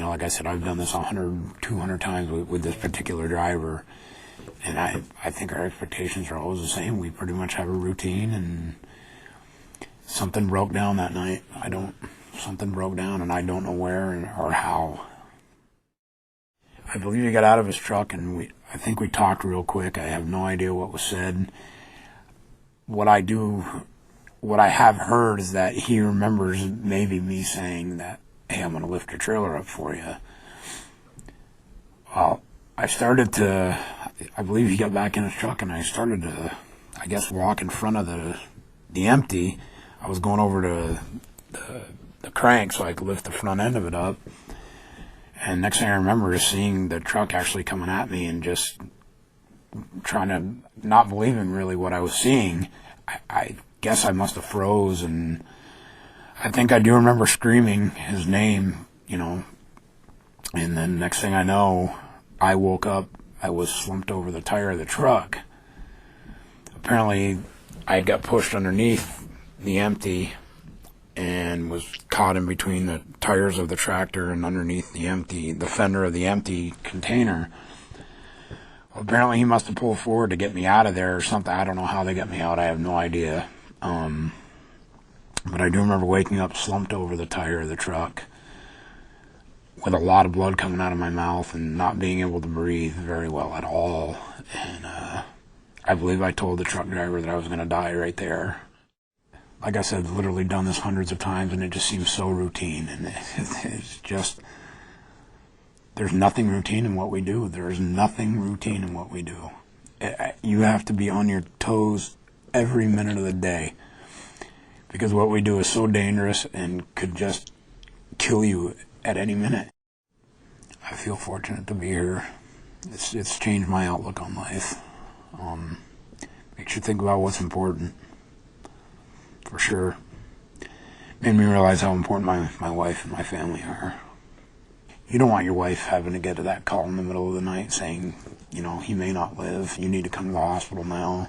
know, like I said, I've done this 100, 200 times with this particular driver, and I think our expectations are always the same. We pretty much have a routine, and something broke down that night. Something broke down, and I don't know where or how. I believe he got out of his truck, and I think we talked real quick. I have no idea what was said. What I have heard is that he remembers maybe me saying that, hey, I'm going to lift your trailer up for you. Well, I believe he got back in his truck, and I started to, I guess, walk in front of the empty. I was going over to the crank so I could lift the front end of it up. And next thing I remember is seeing the truck actually coming at me and just trying to not believing really what I was seeing. I guess I must have froze, and I think I do remember screaming his name, you know. And then next thing I know, I woke up. I was slumped over the tire of the truck. Apparently, I got pushed underneath the empty and was caught in between the tires of the tractor and underneath the fender of the empty container. Well, apparently he must have pulled forward to get me out of there or something. I don't know how they got me out. I have no idea. But I do remember waking up slumped over the tire of the truck with a lot of blood coming out of my mouth and not being able to breathe very well at all. And I believe I told the truck driver that I was going to die right there. Like I said, literally done this hundreds of times, and it just seems so routine. And it's just, there's nothing routine in what we do. There's nothing routine in what we do. You have to be on your toes every minute of the day, because what we do is so dangerous and could just kill you at any minute. I feel fortunate to be here. It's changed my outlook on life. Makes you think about what's important. For sure. Made me realize how important my wife and my family are. You don't want your wife having to get to that call in the middle of the night saying, you know, he may not live. You need to come to the hospital now.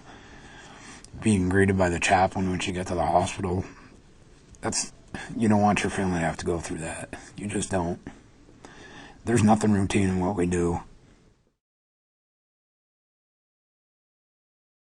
Being greeted by the chaplain when you get to the hospital. You don't want your family to have to go through that. You just don't. There's nothing routine in what we do.